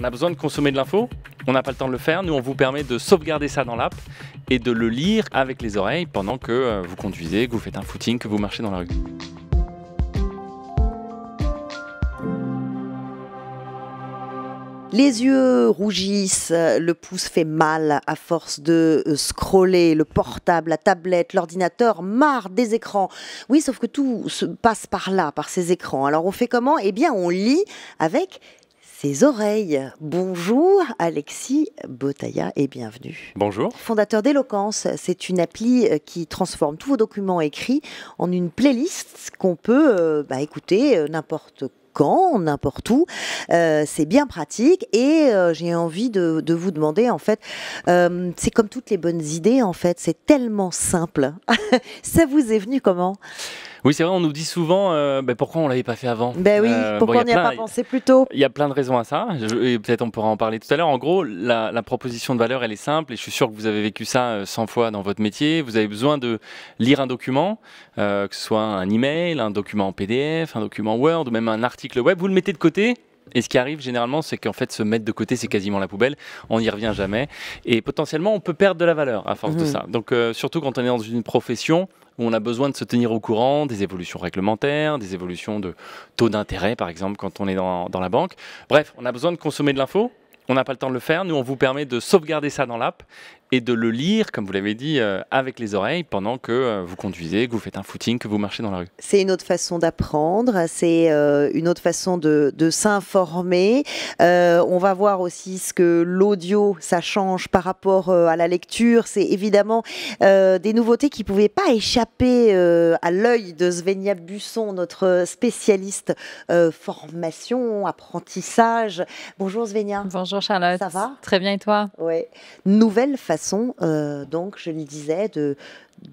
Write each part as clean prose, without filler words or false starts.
on a besoin de consommer de l'info, on n'a pas le temps de le faire. Nous, on vous permet de sauvegarder ça dans l'app et de le lire avec les oreilles pendant que vous conduisez, que vous faites un footing, que vous marchez dans la rue. Les yeux rougissent, le pouce fait mal à force de scroller, le portable, la tablette, l'ordinateur, marre des écrans. Oui, sauf que tout se passe par là, par ces écrans. Alors on fait comment? Eh bien, on lit avec ses oreilles. Bonjour Alexis Botaya et bienvenue. Bonjour. Fondateur d'Eloquence, c'est une appli qui transforme tous vos documents écrits en une playlist qu'on peut écouter n'importe quand, n'importe où. C'est bien pratique et j'ai envie de vous demander, en fait, c'est comme toutes les bonnes idées, en fait, c'est tellement simple. Ça vous est venu comment ? Oui, c'est vrai, on nous dit souvent pourquoi on ne l'avait pas fait avant. Ben oui, pourquoi on n'y a pas pensé plus tôt ? Il y a plein de raisons à ça, et peut-être on pourra en parler tout à l'heure. En gros, la proposition de valeur, elle est simple, et je suis sûr que vous avez vécu ça 100 fois dans votre métier. Vous avez besoin de lire un document, que ce soit un email, un document en PDF, un document Word, ou même un article web. Vous le mettez de côté. Et ce qui arrive généralement, c'est qu'en fait, se mettre de côté, c'est quasiment la poubelle. On n'y revient jamais. Et potentiellement, on peut perdre de la valeur à force de ça. Donc, surtout quand on est dans une profession où on a besoin de se tenir au courant des évolutions réglementaires, des évolutions de taux d'intérêt, par exemple, quand on est dans la banque. Bref, on a besoin de consommer de l'info. On n'a pas le temps de le faire. Nous, on vous permet de sauvegarder ça dans l'app et de le lire, comme vous l'avez dit, avec les oreilles pendant que vous conduisez, que vous faites un footing, que vous marchez dans la rue. C'est une autre façon d'apprendre, c'est une autre façon de s'informer. On va voir aussi ce que l'audio, ça change par rapport à la lecture. C'est évidemment des nouveautés qui ne pouvaient pas échapper à l'œil de Svenja Busson, notre spécialiste formation, apprentissage. Bonjour Svenja. Bonjour Charlotte. Ça va ? Très bien et toi ? Ouais. Nouvelle façon, donc je le disais,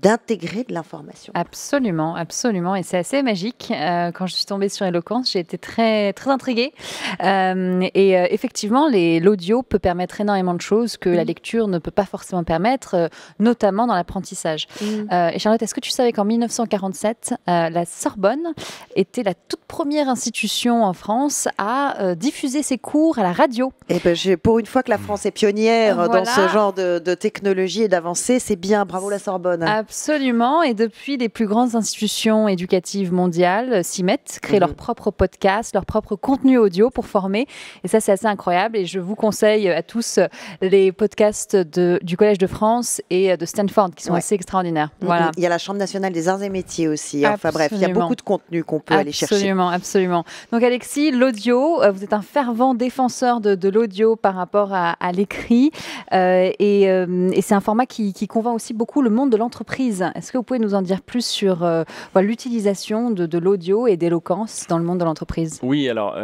d'intégrer de l'information. Absolument, absolument. Et c'est assez magique. Quand je suis tombée sur Eloquence, j'ai été très, très intriguée. Effectivement, l'audio peut permettre énormément de choses que la lecture ne peut pas forcément permettre, notamment dans l'apprentissage. Et Charlotte, est-ce que tu savais qu'en 1947, la Sorbonne était la toute première institution en France à diffuser ses cours à la radio? Et pour une fois que la France est pionnière dans ce genre de technologie et d'avancée, c'est bien. Bravo la Sorbonne. Absolument, et depuis, les plus grandes institutions éducatives mondiales s'y mettent, créent leur propre podcast, leur propre contenu audio pour former, et ça c'est assez incroyable, et je vous conseille à tous les podcasts du Collège de France et de Stanford qui sont assez extraordinaires. Voilà. Il y a la Chambre nationale des arts et métiers aussi, enfin bref, il y a beaucoup de contenu qu'on peut aller chercher. Absolument, absolument. Donc Alexis, l'audio, vous êtes un fervent défenseur de l'audio par rapport à l'écrit, et c'est un format qui convainc aussi beaucoup le monde de l'entreprise. Est-ce que vous pouvez nous en dire plus sur l'utilisation de l'audio et d'Eloquence dans le monde de l'entreprise? Oui, alors...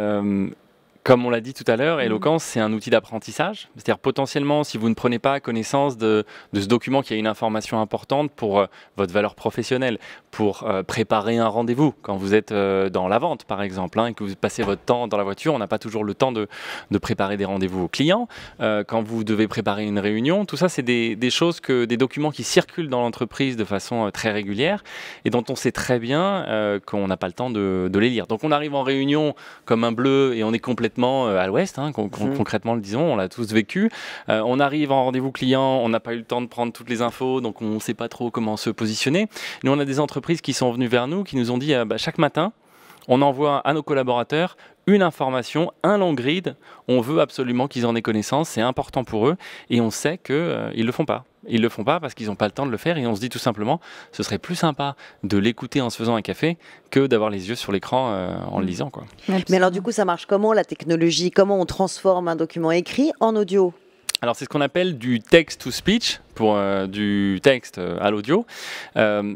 Comme on l'a dit tout à l'heure, Eloquence, c'est un outil d'apprentissage. C'est-à-dire potentiellement, si vous ne prenez pas connaissance de ce document qui a une information importante pour votre valeur professionnelle, pour préparer un rendez-vous, quand vous êtes dans la vente par exemple, et que vous passez votre temps dans la voiture, on n'a pas toujours le temps de préparer des rendez-vous aux clients. Quand vous devez préparer une réunion, tout ça, c'est des choses, des documents qui circulent dans l'entreprise de façon très régulière et dont on sait très bien qu'on n'a pas le temps de les lire. Donc on arrive en réunion comme un bleu et on est complètement à l'ouest, concrètement le disons, on l'a tous vécu. On arrive en rendez-vous client, on n'a pas eu le temps de prendre toutes les infos, donc on ne sait pas trop comment se positionner. Nous, on a des entreprises qui sont venues vers nous, qui nous ont dit chaque matin, on envoie à nos collaborateurs une information, un long grid. On veut absolument qu'ils en aient connaissance, c'est important pour eux, et on sait qu'ils ne le font pas. Ils ne le font pas parce qu'ils n'ont pas le temps de le faire, et on se dit tout simplement, ce serait plus sympa de l'écouter en se faisant un café que d'avoir les yeux sur l'écran en le lisant, quoi. Mais alors du coup, ça marche comment la technologie? Comment on transforme un document écrit en audio? Alors c'est ce qu'on appelle du text-to-speech, pour du texte à l'audio.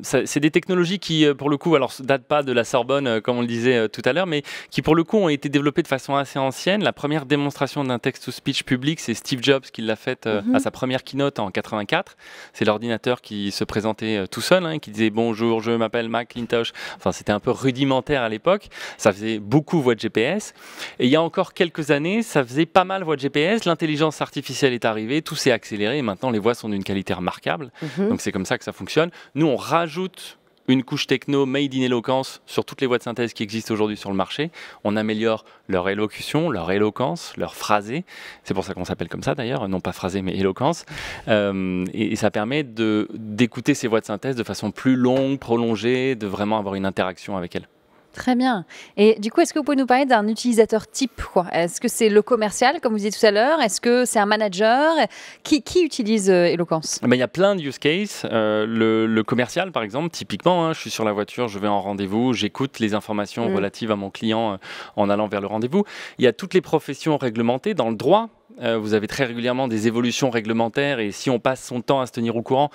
C'est des technologies qui, pour le coup, alors datent pas de la Sorbonne, comme on le disait tout à l'heure, mais qui, pour le coup, ont été développées de façon assez ancienne. La première démonstration d'un text-to-speech public, c'est Steve Jobs qui l'a faite à sa première keynote en 84. C'est l'ordinateur qui se présentait tout seul, qui disait « Bonjour, je m'appelle Macintosh ». Enfin, c'était un peu rudimentaire à l'époque. Ça faisait beaucoup voix de GPS. Et il y a encore quelques années, ça faisait pas mal voix de GPS. L'intelligence artificielle est arrivée, tout s'est accéléré. Et maintenant, les voix sont d'une qualité remarquable. Donc c'est comme ça que ça fonctionne. Nous, on rajoute une couche techno made in éloquence sur toutes les voix de synthèse qui existent aujourd'hui sur le marché. On améliore leur élocution, leur éloquence, leur phrasé. C'est pour ça qu'on s'appelle comme ça d'ailleurs, non pas phrasé mais éloquence. Et ça permet d'écouter ces voix de synthèse de façon plus longue, prolongée, de vraiment avoir une interaction avec elles. Très bien. Et du coup, est-ce que vous pouvez nous parler d'un utilisateur type, quoi? Est-ce que c'est le commercial, comme vous disiez tout à l'heure? Est-ce que c'est un manager? Qui utilise Eloquence? Il y a plein de use cases. Le commercial, par exemple, typiquement, je suis sur la voiture, je vais en rendez-vous, j'écoute les informations relatives à mon client en allant vers le rendez-vous. Il y a toutes les professions réglementées dans le droit. Vous avez très régulièrement des évolutions réglementaires et si on passe son temps à se tenir au courant,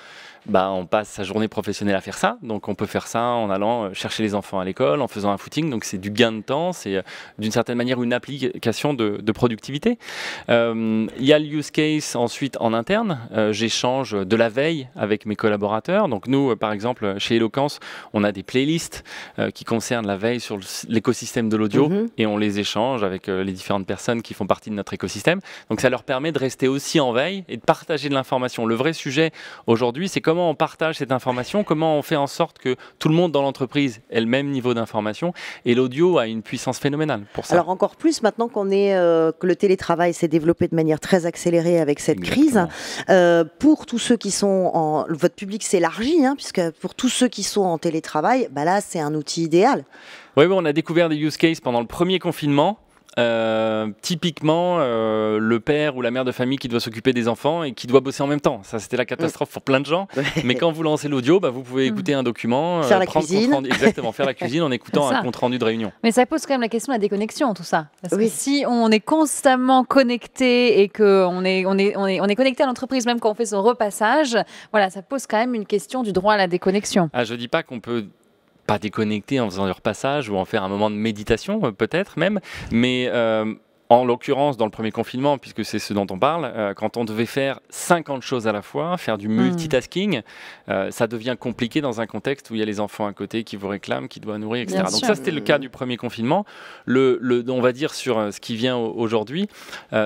on passe sa journée professionnelle à faire ça. Donc on peut faire ça en allant chercher les enfants à l'école, en faisant un footing. Donc c'est du gain de temps, c'est d'une certaine manière une application de productivité. Il y a le use case ensuite en interne. J'échange de la veille avec mes collaborateurs. Donc nous, par exemple, chez Eloquence, on a des playlists qui concernent la veille sur l'écosystème de l'audio et on les échange avec les différentes personnes qui font partie de notre écosystème. Donc ça leur permet de rester aussi en veille et de partager de l'information. Le vrai sujet aujourd'hui, c'est comment on partage cette information, comment on fait en sorte que tout le monde dans l'entreprise ait le même niveau d'information. Et l'audio a une puissance phénoménale pour ça. Alors encore plus maintenant que le télétravail s'est développé de manière très accélérée avec cette crise. Pour tous ceux qui sont votre public s'élargit, puisque pour tous ceux qui sont en télétravail, là c'est un outil idéal. Oui, on a découvert des use cases pendant le premier confinement. Typiquement le père ou la mère de famille qui doit s'occuper des enfants et qui doit bosser en même temps. Ça, c'était la catastrophe pour plein de gens. Mais quand vous lancez l'audio, vous pouvez écouter un document, faire la cuisine. Exactement, faire la cuisine en écoutant un compte rendu de réunion. Mais ça pose quand même la question de la déconnexion, tout ça. Parce que si on est constamment connecté et qu'on est connecté à l'entreprise, même quand on fait son repassage, voilà, ça pose quand même une question du droit à la déconnexion. Je dis pas qu'on peut pas déconnecter en faisant leur passage ou en faire un moment de méditation peut-être même, mais en l'occurrence, dans le premier confinement, puisque c'est ce dont on parle, quand on devait faire 50 choses à la fois, faire du multitasking, ça devient compliqué dans un contexte où il y a les enfants à côté qui vous réclament, qui doivent nourrir, etc. Donc ça, c'était le cas du premier confinement. On va dire sur ce qui vient aujourd'hui,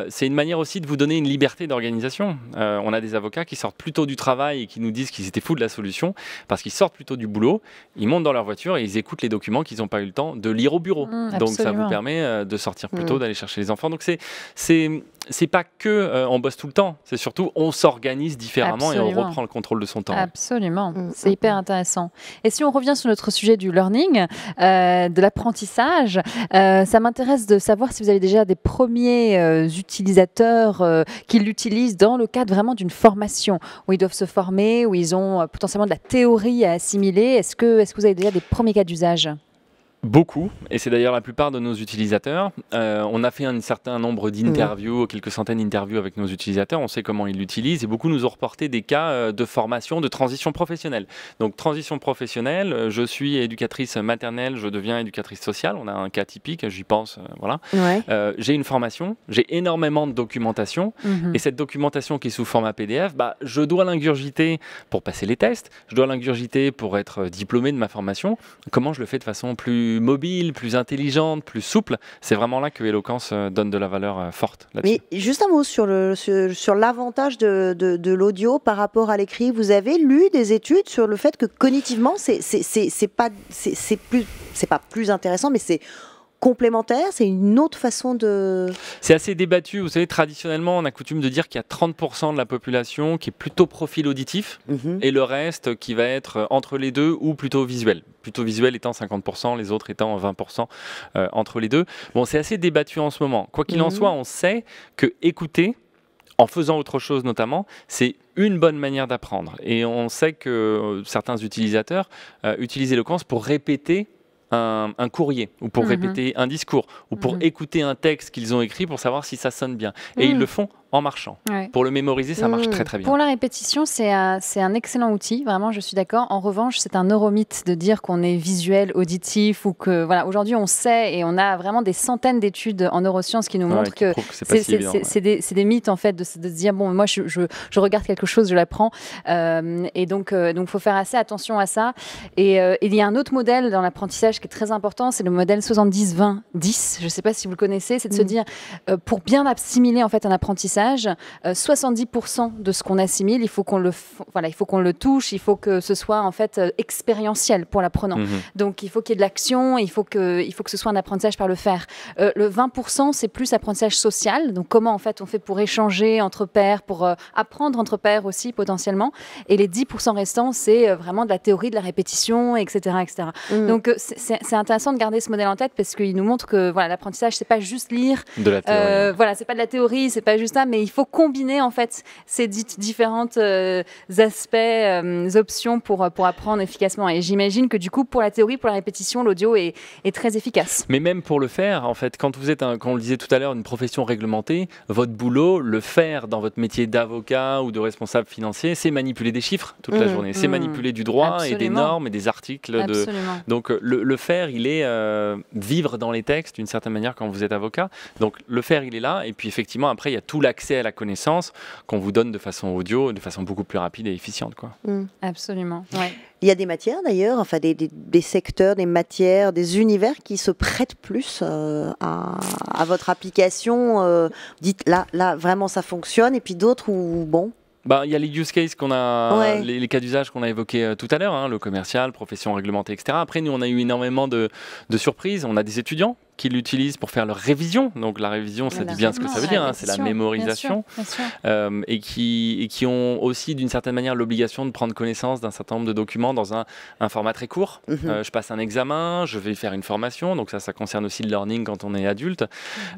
c'est une manière aussi de vous donner une liberté d'organisation. On a des avocats qui sortent plutôt du travail et qui nous disent qu'ils étaient fous de la solution, parce qu'ils sortent plutôt du boulot, ils montent dans leur voiture et ils écoutent les documents qu'ils n'ont pas eu le temps de lire au bureau. Donc ça vous permet de sortir plus tôt, d'aller chercher les enfants. Donc c'est pas que on bosse tout le temps, c'est surtout on s'organise différemment et on reprend le contrôle de son temps. Absolument, c'est hyper intéressant. Et si on revient sur notre sujet du learning, de l'apprentissage, ça m'intéresse de savoir si vous avez déjà des premiers utilisateurs qui l'utilisent dans le cadre vraiment d'une formation, où ils doivent se former, où ils ont potentiellement de la théorie à assimiler. Est-ce que vous avez déjà des premiers cas d'usage ? Beaucoup, et c'est d'ailleurs la plupart de nos utilisateurs. On a fait un certain nombre d'interviews, quelques centaines d'interviews avec nos utilisateurs, on sait comment ils l'utilisent, et beaucoup nous ont reporté des cas de formation, de transition professionnelle. Donc transition professionnelle, je suis éducatrice maternelle, je deviens éducatrice sociale, on a un cas typique, j'y pense, voilà. J'ai une formation, j'ai énormément de documentation, et cette documentation qui est sous format PDF, je dois l'ingurgiter pour passer les tests, je dois l'ingurgiter pour être diplômé de ma formation. Comment je le fais de façon plus mobile, plus intelligente, plus souple? C'est vraiment là que Eloquence donne de la valeur forte là-dessus. Mais juste un mot sur l'avantage de l'audio par rapport à l'écrit. Vous avez lu des études sur le fait que cognitivement, c'est pas plus intéressant, mais c'est complémentaire, c'est une autre façon de... C'est assez débattu. Vous savez, traditionnellement, on a coutume de dire qu'il y a 30% de la population qui est plutôt profil auditif et le reste qui va être entre les deux ou plutôt visuel. Plutôt visuel étant 50%, les autres étant 20% entre les deux. Bon, c'est assez débattu en ce moment. Quoi qu'il en soit, on sait que écouter, en faisant autre chose notamment, c'est une bonne manière d'apprendre. Et on sait que certains utilisateurs utilisent Eloquence pour répéter un courrier, ou pour répéter un discours, ou pour écouter un texte qu'ils ont écrit pour savoir si ça sonne bien. Et ils le font en marchant. Pour le mémoriser, ça marche très très bien. Pour la répétition, c'est un excellent outil, vraiment, je suis d'accord. En revanche, c'est un neuromythe de dire qu'on est visuel, auditif, ou que, voilà, aujourd'hui on sait, et on a vraiment des centaines d'études en neurosciences qui nous montrent que c'est des mythes, en fait, de se dire, bon, moi je regarde quelque chose, je l'apprends, et donc faut faire assez attention à ça. Et il y a un autre modèle dans l'apprentissage qui est très important, c'est le modèle 70-20-10, je ne sais pas si vous le connaissez, c'est de se dire, pour bien assimiler en fait un apprentissage, l'apprentissage, 70% de ce qu'on assimile, il faut qu'on le touche, il faut que ce soit en fait expérientiel pour l'apprenant. Donc il faut qu'il y ait de l'action, il faut que ce soit un apprentissage par le faire. Le 20%, c'est plus apprentissage social, donc comment en fait on fait pour échanger entre pairs, pour apprendre entre pairs aussi potentiellement. Et les 10% restants, c'est vraiment de la théorie, de la répétition, etc. etc. Donc c'est intéressant de garder ce modèle en tête parce qu'il nous montre que voilà, l'apprentissage, c'est pas juste lire. De la théorie. Voilà, c'est pas de la théorie, c'est pas juste ça, mais il faut combiner en fait ces différentes aspects, options pour apprendre efficacement. Et j'imagine que du coup, pour la théorie, pour la répétition, l'audio est très efficace. Mais même pour le faire, en fait, quand vous êtes, comme on le disait tout à l'heure, une profession réglementée, votre boulot, le faire dans votre métier d'avocat ou de responsable financier, c'est manipuler des chiffres toute la journée. C'est manipuler du droit et des normes et des articles. Donc le faire, il est vivre dans les textes d'une certaine manière quand vous êtes avocat. Donc le faire, il est là. Et puis effectivement, après, il y a tout l'accès à la connaissance qu'on vous donne de façon audio, de façon beaucoup plus rapide et efficiente, quoi. Absolument, ouais. Il y a des matières d'ailleurs, enfin des secteurs, des matières, des univers qui se prêtent plus à votre application. Dites là vraiment ça fonctionne, et puis d'autres où bon. Il y a les use cases qu'on a, les cas d'usage qu'on a évoqués tout à l'heure, hein, le commercial, profession réglementée, etc. Après, nous, on a eu énormément de surprises. On a des étudiants qui l'utilisent pour faire leur révision. Donc la révision, ça dit bien ce que ça veut dire, hein, c'est la mémorisation. Bien sûr. Et qui ont aussi, d'une certaine manière, l'obligation de prendre connaissance d'un certain nombre de documents dans un format très court. Je passe un examen, je vais faire une formation. Donc ça concerne aussi le learning quand on est adulte.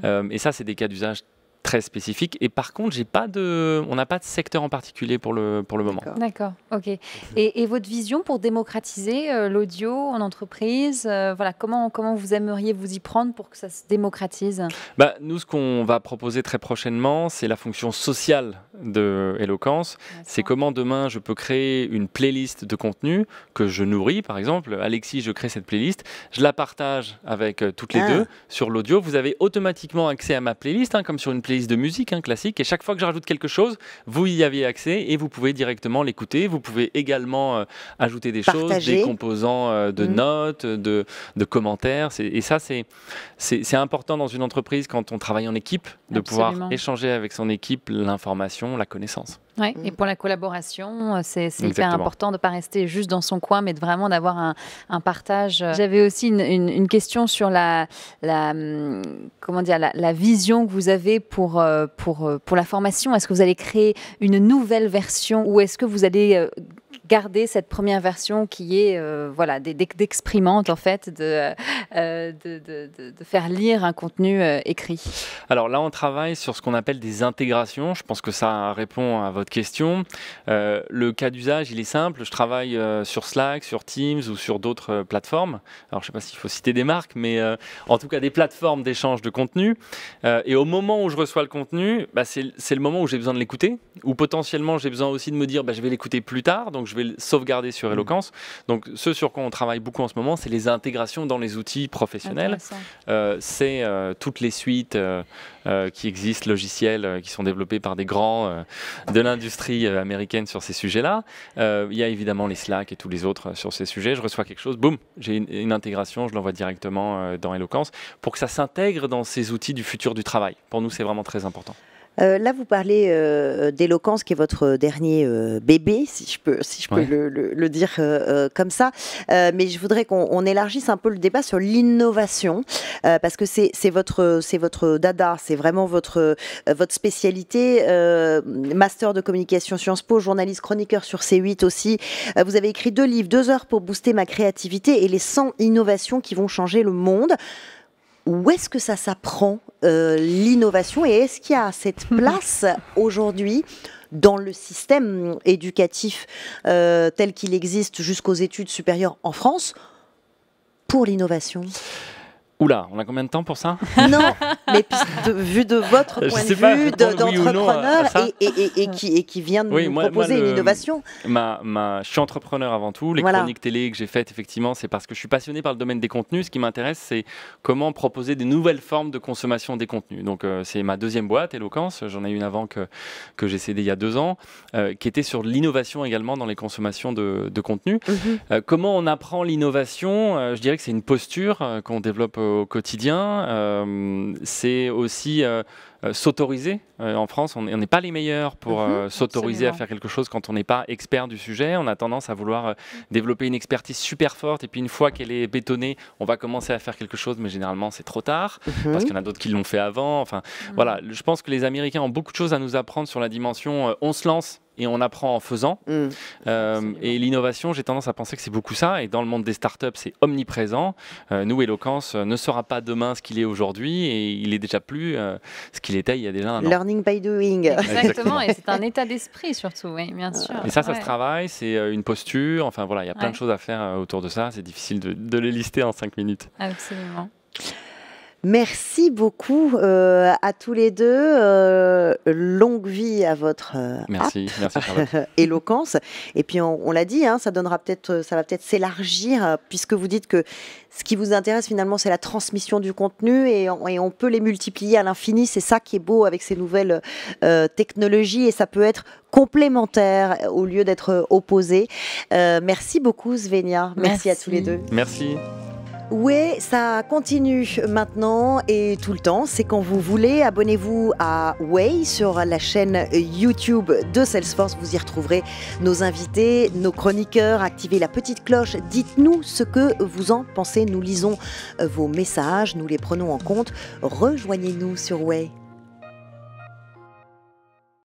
Et ça, c'est des cas d'usage très spécifique. Et par contre, on n'a pas de secteur en particulier pour le moment. D'accord, ok. Et votre vision pour démocratiser l'audio en entreprise, voilà, comment vous aimeriez vous y prendre pour que ça se démocratise ? Nous, ce qu'on va proposer très prochainement, c'est la fonction sociale de Eloquence. C'est comment demain, je peux créer une playlist de contenu que je nourris. Par exemple, Alexis, je crée cette playlist, je la partage avec toutes les deux sur l'audio. Vous avez automatiquement accès à ma playlist, comme sur une playlist de musique classique, et chaque fois que je rajoute quelque chose, vous y avez accès et vous pouvez directement l'écouter. Vous pouvez également ajouter des choses, des composants de notes, de commentaires. Et ça, c'est important dans une entreprise quand on travaille en équipe, de pouvoir échanger avec son équipe l'information, la connaissance. Ouais, et pour la collaboration, c'est hyper important de ne pas rester juste dans son coin, mais vraiment d'avoir un partage. J'avais aussi une question sur la vision que vous avez pour la formation. Est-ce que vous allez créer une nouvelle version ou est-ce que vous allez garder cette première version qui est d'exprimante en fait, de faire lire un contenu écrit? Alors là, on travaille sur ce qu'on appelle des intégrations. Je pense que ça répond à votre question. Le cas d'usage, il est simple. Je travaille sur Slack, sur Teams ou sur d'autres plateformes. Alors je ne sais pas s'il faut citer des marques, mais en tout cas des plateformes d'échange de contenu. Et au moment où je reçois le contenu, c'est le moment où j'ai besoin de l'écouter, ou potentiellement j'ai besoin aussi de me dire je vais l'écouter plus tard, donc je vais le sauvegarder sur Eloquence. Donc ce sur quoi on travaille beaucoup en ce moment, c'est les intégrations dans les outils professionnels. C'est toutes les suites qui existent, logiciels qui sont développés par des grands de l'industrie américaine sur ces sujets-là. Il y a évidemment les Slack et tous les autres sur ces sujets. Je reçois quelque chose, boum, j'ai une intégration, je l'envoie directement dans Eloquence pour que ça s'intègre dans ces outils du futur du travail. Pour nous, c'est vraiment très important. Là, vous parlez d'Eloquence, qui est votre dernier bébé, si je peux le dire comme ça. Mais je voudrais qu'on élargisse un peu le débat sur l'innovation, parce que c'est votre dada, c'est vraiment votre spécialité. Master de communication Sciences Po, journaliste chroniqueur sur C8 aussi. Vous avez écrit 2 livres, 2 heures pour booster ma créativité et les 100 innovations qui vont changer le monde. Où est-ce que ça s'apprend, l'innovation, et est-ce qu'il y a cette place aujourd'hui dans le système éducatif tel qu'il existe jusqu'aux études supérieures en France pour l'innovation ? Oula, on a combien de temps pour ça? Non, mais vu de votre point de vue d'entrepreneur et qui vient de nous proposer une innovation. Je suis entrepreneur avant tout. Les chroniques télé que j'ai faites, effectivement, c'est parce que je suis passionné par le domaine des contenus. Ce qui m'intéresse, c'est comment proposer des nouvelles formes de consommation des contenus. Donc, c'est ma deuxième boîte, Eloquence. J'en ai une avant que j'ai cédée il y a 2 ans, qui était sur l'innovation également dans les consommations de contenus. Comment on apprend l'innovation? Je dirais que c'est une posture qu'on développe au quotidien. C'est aussi s'autoriser. En France, on n'est pas les meilleurs pour s'autoriser à faire quelque chose quand on n'est pas expert du sujet. On a tendance à vouloir développer une expertise super forte et puis une fois qu'elle est bétonnée, on va commencer à faire quelque chose, mais généralement c'est trop tard parce qu'il y en a d'autres qui l'ont fait avant. Enfin, voilà, je pense que les Américains ont beaucoup de choses à nous apprendre sur la dimension on se lance et on apprend en faisant. Et l'innovation, j'ai tendance à penser que c'est beaucoup ça. Et dans le monde des startups, c'est omniprésent. Nous, Eloquence ne sera pas demain ce qu'il est aujourd'hui et il est déjà plus ce qu'il était il y a déjà un an. Learning by doing. Exactement, et c'est un état d'esprit surtout, oui, bien sûr. Et ça se travaille, c'est une posture. Enfin voilà, il y a plein de choses à faire autour de ça. C'est difficile de les lister en 5 minutes. Absolument. Merci beaucoup à tous les deux. Longue vie à votre merci Charlotte. Eloquence. Et puis on l'a dit, ça va peut-être s'élargir puisque vous dites que ce qui vous intéresse finalement, c'est la transmission du contenu et on peut les multiplier à l'infini. C'est ça qui est beau avec ces nouvelles technologies et ça peut être complémentaire au lieu d'être opposé. Merci beaucoup Svenja. Merci à tous les deux. Merci. Oui, ça continue maintenant et tout le temps. C'est quand vous voulez. Abonnez-vous à Way sur la chaîne YouTube de Salesforce. Vous y retrouverez nos invités, nos chroniqueurs. Activez la petite cloche. Dites-nous ce que vous en pensez. Nous lisons vos messages. Nous les prenons en compte. Rejoignez-nous sur Way.